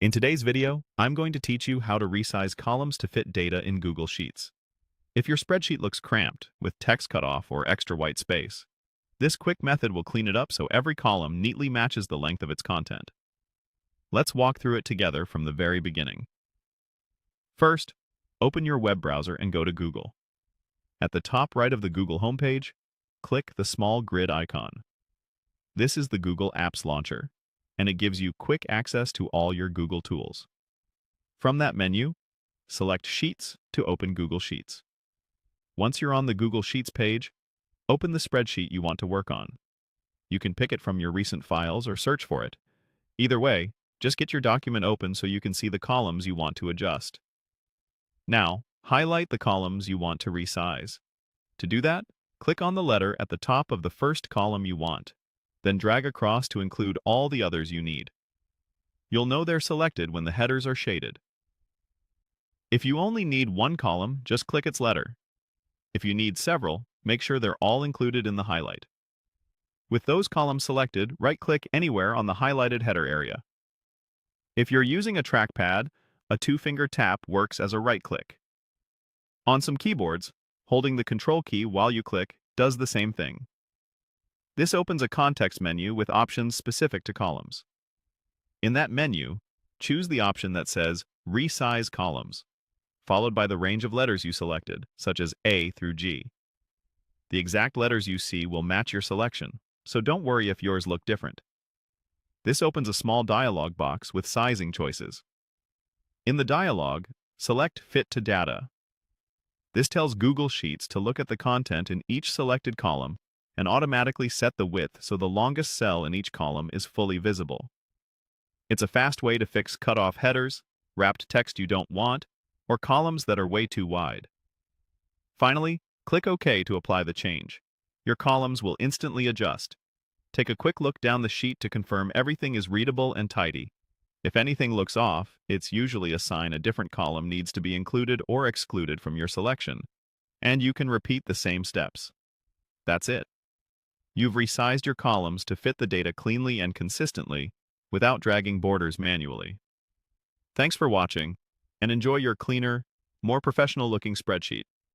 In today's video, I'm going to teach you how to resize columns to fit data in Google Sheets. If your spreadsheet looks cramped, with text cut off or extra white space, this quick method will clean it up so every column neatly matches the length of its content. Let's walk through it together from the very beginning. First, open your web browser and go to Google. At the top right of the Google homepage, click the small grid icon. This is the Google Apps Launcher, and it gives you quick access to all your Google tools. From that menu, select Sheets to open Google Sheets. Once you're on the Google Sheets page, open the spreadsheet you want to work on. You can pick it from your recent files or search for it. Either way, just get your document open so you can see the columns you want to adjust. Now, highlight the columns you want to resize. To do that, click on the letter at the top of the first column you want, then drag across to include all the others you need. You'll know they're selected when the headers are shaded. If you only need one column, just click its letter. If you need several, make sure they're all included in the highlight. With those columns selected, right-click anywhere on the highlighted header area. If you're using a trackpad, a two-finger tap works as a right-click. On some keyboards, holding the Control key while you click does the same thing. This opens a context menu with options specific to columns. In that menu, choose the option that says Resize Columns, followed by the range of letters you selected, such as A through G. The exact letters you see will match your selection, so don't worry if yours look different. This opens a small dialog box with sizing choices. In the dialog, select Fit to Data. This tells Google Sheets to look at the content in each selected column and automatically set the width so the longest cell in each column is fully visible. It's a fast way to fix cut-off headers, wrapped text you don't want, or columns that are way too wide. Finally, click OK to apply the change. Your columns will instantly adjust. Take a quick look down the sheet to confirm everything is readable and tidy. If anything looks off, it's usually a sign a different column needs to be included or excluded from your selection, and you can repeat the same steps. That's it. You've resized your columns to fit the data cleanly and consistently without dragging borders manually. Thanks for watching, and enjoy your cleaner, more professional-looking spreadsheet.